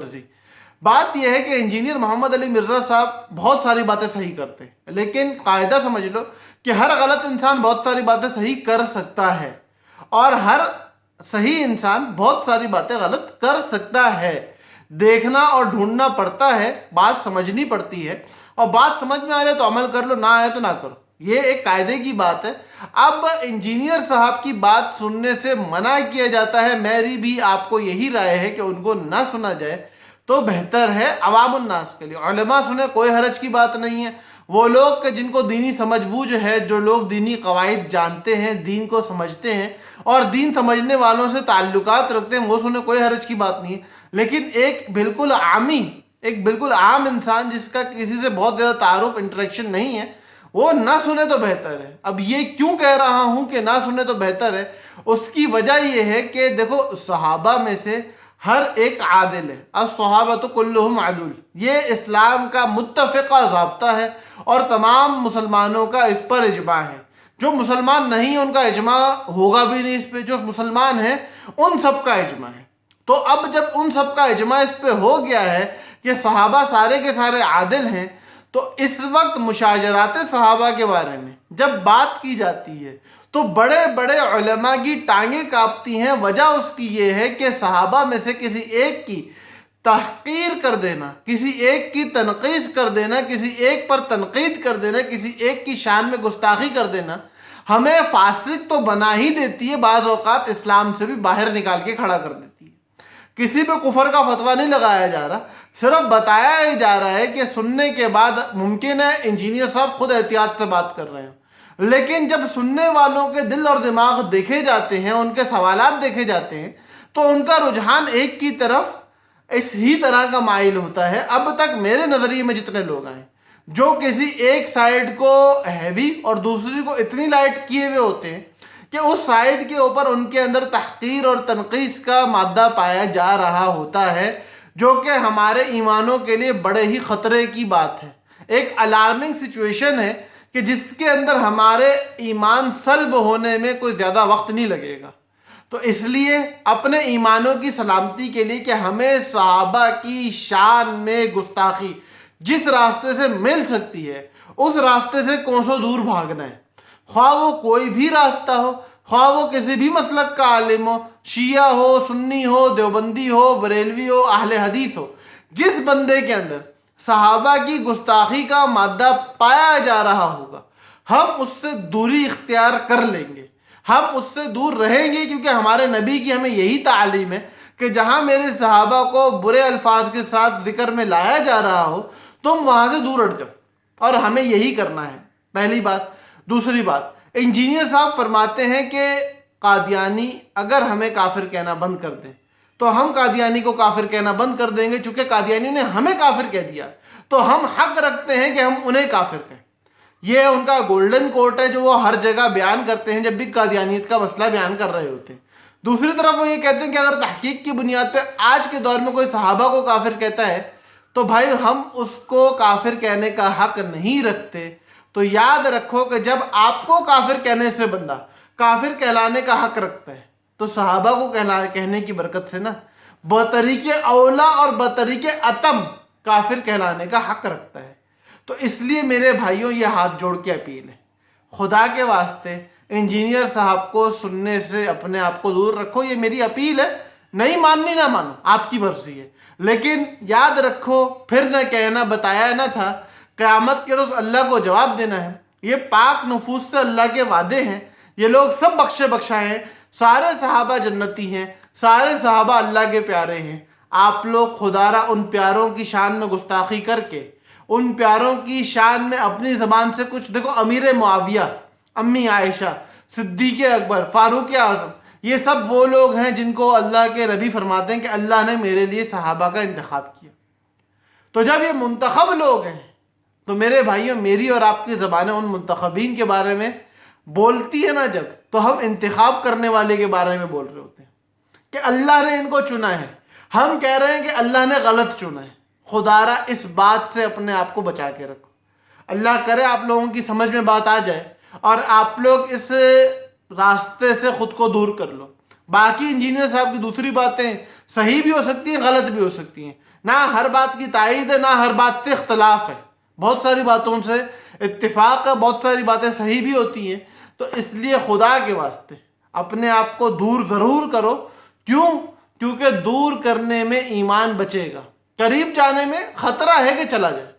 مرضی۔ بات یہ ہے کہ انجینئر محمد علی مرزا صاحب بہت ساری باتیں صحیح کرتے ہیں، لیکن قاعدہ سمجھ لو کہ ہر غلط انسان بہت ساری باتیں صحیح کر سکتا ہے، اور ہر صحیح انسان بہت ساری باتیں غلط کر سکتا ہے۔ دیکھنا اور ڈھونڈنا پڑتا ہے، بات سمجھنی پڑتی ہے، اور بات سمجھ میں آ جائے تو عمل کر لو، نہ آئے تو نہ کرو، یہ ایک قاعدے کی بات ہے۔ اب انجینئر صاحب کی بات سننے سے منع کیا جاتا ہے، میری بھی آپ کو یہی رائے ہے کہ ان کو نہ سنا جائے تو بہتر ہے عوام الناس کے لیے۔ علماء سنیں، کوئی حرج کی بات نہیں ہے، وہ لوگ کہ جن کو دینی سمجھ بوجھ ہے، جو لوگ دینی قواعد جانتے ہیں، دین کو سمجھتے ہیں اور دین سمجھنے والوں سے تعلقات رکھتے ہیں، وہ سنیں، کوئی حرج کی بات نہیں ہے۔ لیکن ایک بالکل عام انسان جس کا کسی سے بہت زیادہ تعارف انٹریکشن نہیں ہے، وہ نہ سنے تو بہتر ہے۔ اب یہ کیوں کہہ رہا ہوں کہ نہ سنے تو بہتر ہے؟ اس کی وجہ یہ ہے کہ دیکھو، صحابہ میں سے ہر ایک عادل ہے، الصحابۃ کلہم عدول، یہ اسلام کا متفقہ ضابطہ ہے اور تمام مسلمانوں کا اس پر اجماع ہے۔ جو مسلمان نہیں ان کا اجماع ہوگا بھی نہیں اس پہ، جو مسلمان ہیں ان سب کا اجماع ہے۔ تو اب جب ان سب کا اجماع اس پہ ہو گیا ہے کہ صحابہ سارے کے سارے عادل ہیں، تو اس وقت مشاجرات صحابہ کے بارے میں جب بات کی جاتی ہے تو بڑے بڑے علماء کی ٹانگیں کانپتی ہیں۔ وجہ اس کی یہ ہے کہ صحابہ میں سے کسی ایک کی تحقیر کر دینا، کسی ایک کی تنقیص کر دینا، کسی ایک پر تنقید کر دینا، کسی ایک کی شان میں گستاخی کر دینا ہمیں فاسق تو بنا ہی دیتی ہے، بعض اوقات اسلام سے بھی باہر نکال کے کھڑا کر دیتی ہے۔ کسی پہ کفر کا فتویٰ نہیں لگایا جا رہا، صرف بتایا ہی جا رہا ہے کہ سننے کے بعد ممکن ہے انجینئر صاحب خود احتیاط سے بات کر رہے ہیں، لیکن جب سننے والوں کے دل اور دماغ دیکھے جاتے ہیں، ان کے سوالات دیکھے جاتے ہیں، تو ان کا رجحان ایک کی طرف اس ہی طرح کا مائل ہوتا ہے۔ اب تک میرے نظریے میں جتنے لوگ آئے جو کسی ایک سائیڈ کو ہیوی اور دوسری کو اتنی لائٹ کیے ہوئے ہوتے ہیں کہ اس سائیڈ کے اوپر ان کے اندر تحقیر اور تنقیص کا مادہ پایا جا رہا ہوتا ہے، جو کہ ہمارے ایمانوں کے لیے بڑے ہی خطرے کی بات ہے، ایک الارمنگ سچویشن ہے کہ جس کے اندر ہمارے ایمان سلب ہونے میں کوئی زیادہ وقت نہیں لگے گا۔ تو اس لیے اپنے ایمانوں کی سلامتی کے لیے کہ ہمیں صحابہ کی شان میں گستاخی جس راستے سے مل سکتی ہے اس راستے سے کوسوں دور بھاگنا ہے، خواہ وہ کوئی بھی راستہ ہو، خواہ وہ کسی بھی مسلک کا عالم ہو، شیعہ ہو، سنی ہو، دیوبندی ہو، بریلوی ہو، اہل حدیث ہو، جس بندے کے اندر صحابہ کی گستاخی کا مادہ پایا جا رہا ہوگا ہم اس سے دوری اختیار کر لیں گے، ہم اس سے دور رہیں گے، کیونکہ ہمارے نبی کی ہمیں یہی تعلیم ہے کہ جہاں میرے صحابہ کو برے الفاظ کے ساتھ ذکر میں لایا جا رہا ہو تم وہاں سے دور ہٹ جاؤ، اور ہمیں یہی کرنا ہے، پہلی بات۔ دوسری بات، انجینئر صاحب فرماتے ہیں کہ قادیانی اگر ہمیں کافر کہنا بند کر دیں تو ہم قادیانی کو کافر کہنا بند کر دیں گے، چونکہ قادیانی نے ہمیں کافر کہہ دیا تو ہم حق رکھتے ہیں کہ ہم انہیں کافر کہیں۔ یہ ان کا گولڈن کوٹ ہے جو وہ ہر جگہ بیان کرتے ہیں جب بھی قادیانیت کا مسئلہ بیان کر رہے ہوتے ہیں۔ دوسری طرف وہ یہ کہتے ہیں کہ اگر تحقیق کی بنیاد پہ آج کے دور میں کوئی صحابہ کو کافر کہتا ہے تو بھائی ہم اس کو کافر کہنے کا حق نہیں رکھتے۔ تو یاد رکھو کہ جب آپ کو کافر کہنے سے بندہ کافر کہلانے کا حق رکھتا ہے تو صحابہ کو کہنے کی برکت سے نا بطریق اولا اور بطریق اتم کافر کہلانے کا حق رکھتا ہے۔ تو اس لیے میرے بھائیوں یہ ہاتھ جوڑ کے اپیل ہے، خدا کے واسطے انجینئر صاحب کو سننے سے اپنے آپ کو دور رکھو، یہ میری اپیل ہے۔ نہیں ماننی نہ مانو، آپ کی مرضی ہے، لیکن یاد رکھو پھر نہ کہنا بتایا نہ تھا، قیامت کے روز اللہ کو جواب دینا ہے۔ یہ پاک نفوس سے اللہ کے وعدے ہیں، یہ لوگ سب بخشے بخشائے ہیں، سارے صحابہ جنتی ہیں، سارے صحابہ اللہ کے پیارے ہیں۔ آپ لوگ خدا را ان پیاروں کی شان میں گستاخی کر کے، ان پیاروں کی شان میں اپنی زبان سے کچھ، دیکھو امیر معاویہ، امی عائشہ، صدیق اکبر، فاروق اعظم، یہ سب وہ لوگ ہیں جن کو اللہ کے نبی فرماتے ہیں کہ اللہ نے میرے لیے صحابہ کا انتخاب کیا۔ تو جب یہ منتخب لوگ ہیں تو میرے بھائیوں میری اور آپ کی زبانیں ان منتخبین کے بارے میں بولتی ہے نا جب، تو ہم انتخاب کرنے والے کے بارے میں بول رہے ہوتے ہیں کہ اللہ نے ان کو چنا ہے، ہم کہہ رہے ہیں کہ اللہ نے غلط چنا ہے۔ خدا را اس بات سے اپنے آپ کو بچا کے رکھو، اللہ کرے آپ لوگوں کی سمجھ میں بات آ جائے اور آپ لوگ اس راستے سے خود کو دور کر لو۔ باقی انجینئر صاحب کی دوسری باتیں صحیح بھی ہو سکتی ہیں، غلط بھی ہو سکتی ہیں، نہ ہر بات کی تائید ہے، نہ ہر بات سے اختلاف ہے، بہت ساری باتوں سے اتفاق ہے، بہت ساری باتیں صحیح بھی ہوتی ہیں۔ تو اس لیے خدا کے واسطے اپنے آپ کو دور ضرور کرو۔ کیوں؟ کیونکہ دور کرنے میں ایمان بچے گا، قریب جانے میں خطرہ ہے کہ چلا جائے،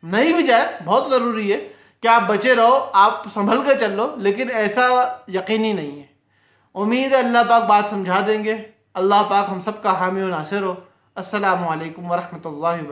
نہیں بھی جائے بہت ضروری ہے کہ آپ بچے رہو، آپ سنبھل کے چل لو، لیکن ایسا یقینی نہیں ہے۔ امید ہے اللہ پاک بات سمجھا دیں گے۔ اللہ پاک ہم سب کا حامی و ناصر ہو۔ السلام علیکم ورحمۃ اللہ وبرکاتہ۔